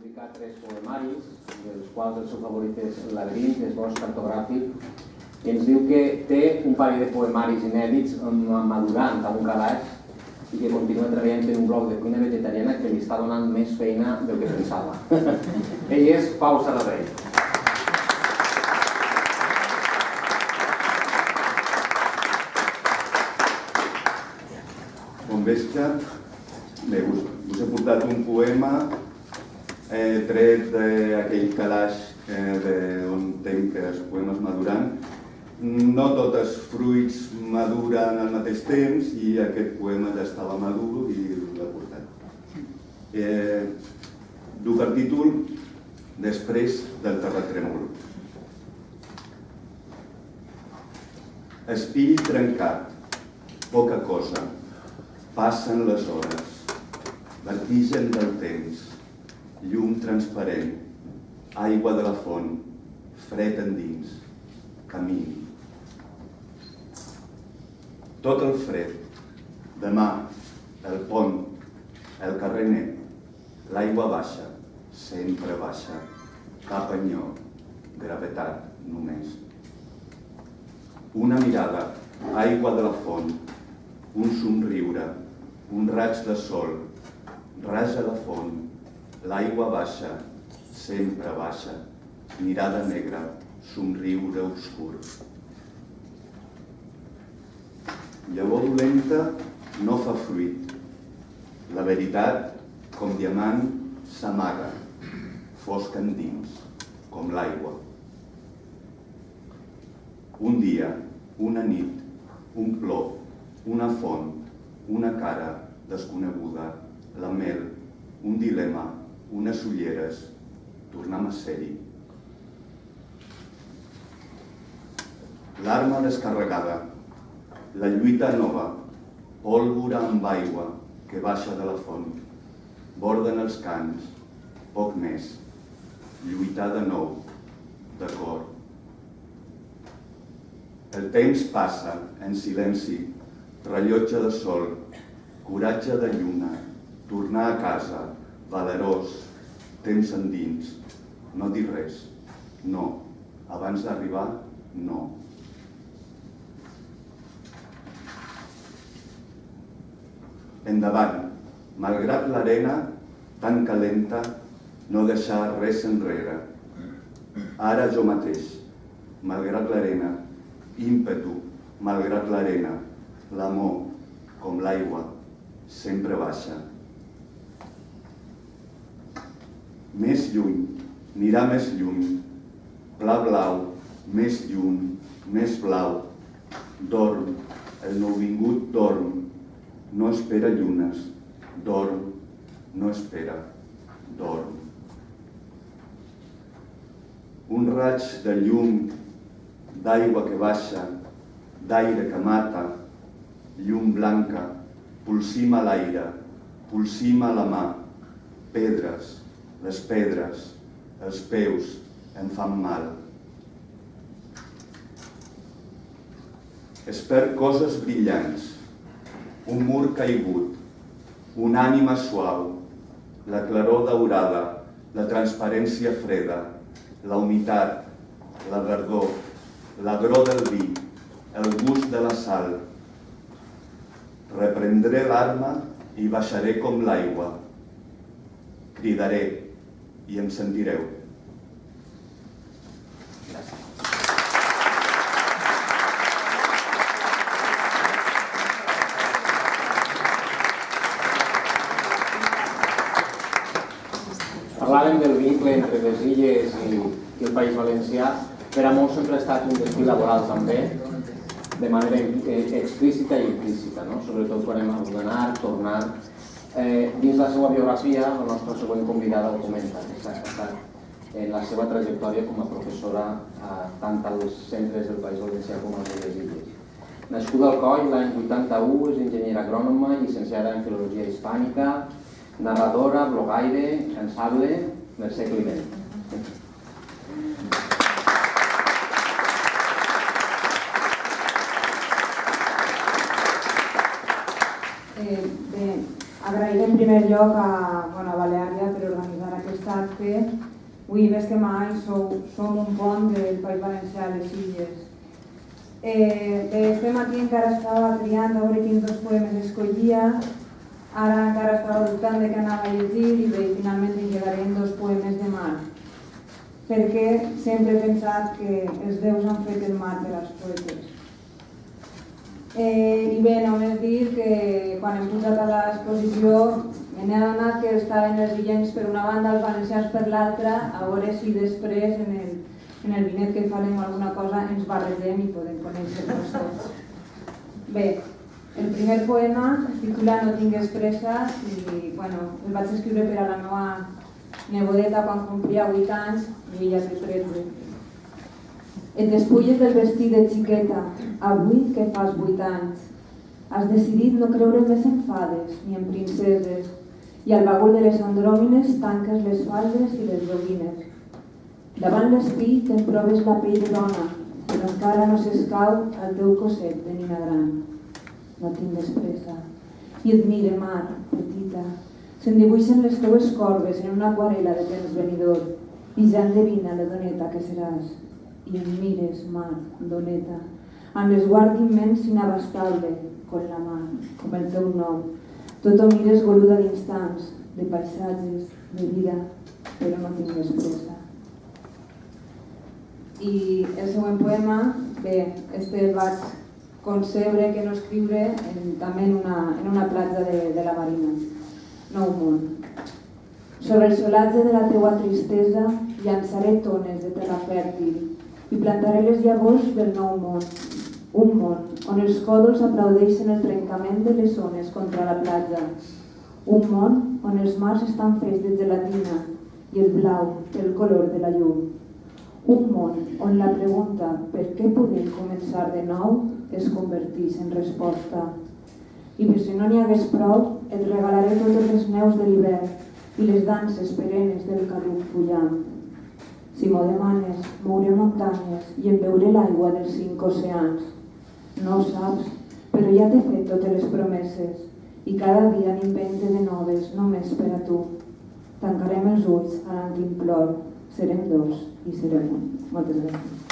publicar 3 poemaris, dels quals el seu favorit és El laberint, esbós cartogràfic, i ens diu que té un parell de poemaris inèdits madurant amb un calaix i que continua treballant en un blog de cuina vegetariana que li està donant més feina del que pensava. Ell és Pau Saladell. Bon vespre. Bé, us he portat un poema tret d'aquell calaix on tenc els poemes madurant. No tots els fruits maduren al mateix temps i aquest poema ja estava madur i l'he portat. Du per títol Després del terratrèmol. Espill trencat, poca cosa, passen les hores, vertigen del temps, llum transparent, aigua de la font, fred endins, camí. Tot el fred, demà, el pont, el carrer net, l'aigua baixa, sempre baixa, cap enlloc, gravetat només. Una mirada, aigua de la font, un somriure, un raig de sol, raja la font, l'aigua baixa, sempre baixa, mirada negra, somriure obscur. Llavor dolenta no fa fruit. La veritat, com diamant, s'amaga, fosca endins, com l'aigua. Un dia, una nit, un plor, una font, una cara desconeguda, la mel, un dilema, unes ulleres, tornem a ser-hi. L'arma descarregada, la lluita nova, pólvora amb aigua que baixa de la font, borden els cants, poc més, lluitar de nou, de cor. El temps passa en silenci, rellotge de sol, coratge de lluna, tornar a casa, valerós, temps endins, no dir res, no, abans d'arribar, no. Endavant, malgrat l'arena tan calenta, no deixar res enrere. Ara jo mateix, malgrat l'arena, ímpetu, malgrat l'arena, l'amor, com l'aigua, sempre baixa. Més lluny, mirar més lluny, pla blau, més lluny, més blau, dorm, el nouvingut dorm, no espera llunes, dorm, no espera, dorm. Un raig de llum, d'aigua que baixa, d'aire que mata, llum blanca, pulsima l'aire, pulsima la mà, pedres, les pedres, els peus em fan mal. Es perd coses brillants, un mur caigut, una ànima suau, la claror daurada, la transparència freda, la humitat, la verdor, l'agror del vi, el gust de la sal. Reprendré l'arma i baixaré com l'aigua. Cridaré i em sentireu. Gràcies. Parlàvem del vincle entre les illes i el País Valencià. Per a molts sempre ha estat un destí laboral també, de manera explícita i implícita, sobretot quan hem hagut d'anar, tornar. Dins la seva biografia, la nostra següent convidada ho comenta, que ha estat en la seva trajectòria com a professora tant als centres del País Valencià com a les illes. Nascuda al Coll l'any 81, és enginyera agrònoma, llicenciada en Filologia Hispànica, narradora, blogaire, cansable, Mercè Climent. Bé, agrair en primer lloc a Baleària per organitzar aquesta pensat fer, avui més que mai som un pont del País Valencià a les Illes. Estem aquí, encara estava triant a veure quins dos poemes escollia, ara encara estava dubtant de què anava a llegir i bé, finalment em quedaré dos poemes de mar, perquè sempre he pensat que els déus han fet el mar per als poetes. I bé, només dir que quan hem posat a l'exposició me n'he adonat que estaven els illencs per una banda, els valencians per l'altra, a veure si després en el vinet que farem alguna cosa ens barregem i podem conèixer-nos tots. Bé, el primer poema es titula No tingues pressa i el vaig escriure per a la meva nebodeta quan complia 8 anys i ella té 13. Et despulles del vestit de xiqueta, avui que fas 8 anys. Has decidit no creure més en fades ni en princeses i al bagul de les andròmines tanques les faldes i les joguines. Davant l'espí te'n proves la pell de dona, però encara no s'escau al teu cosset de nina gran. No tingues pressa. I et mire, mar, petita. Se'n dibuixen les teues corbes en una aquarela de temps venidor i ja endevina la doneta que seràs. I em mires, mar, doneta, amb l'esguard immens inabastable, con la mà, com el teu nom. Tot ho mires goluda d'instants, de paisatges, de vida, però no tingues pressa. I el següent poema, bé, el vaig concebre que no escriure també en una platja de la Marina, Nou Món. Sobre el solatge de la teua tristesa llançaré tones de terra fèrtil i plantaré les llavors del nou món, un món on els còdols aplaudeixen el trencament de les ones contra la platja, un món on els mars estan fets de gelatina i el blau té el color de la llum, un món on la pregunta per què podem començar de nou es converteix en resposta. I per si no n'hi hagués prou, et regalaré totes les neus de l'hivern i les danses perennes del caduc fullam. Si m'ho demanes, mouré muntanyes i em beuré l'aigua dels 5 oceans. No ho saps, però ja t'he fet totes les promeses i cada dia n'invente de noves només per a tu. Tancarem els ulls a l'antimplor, serem dos i serem un. Moltes gràcies.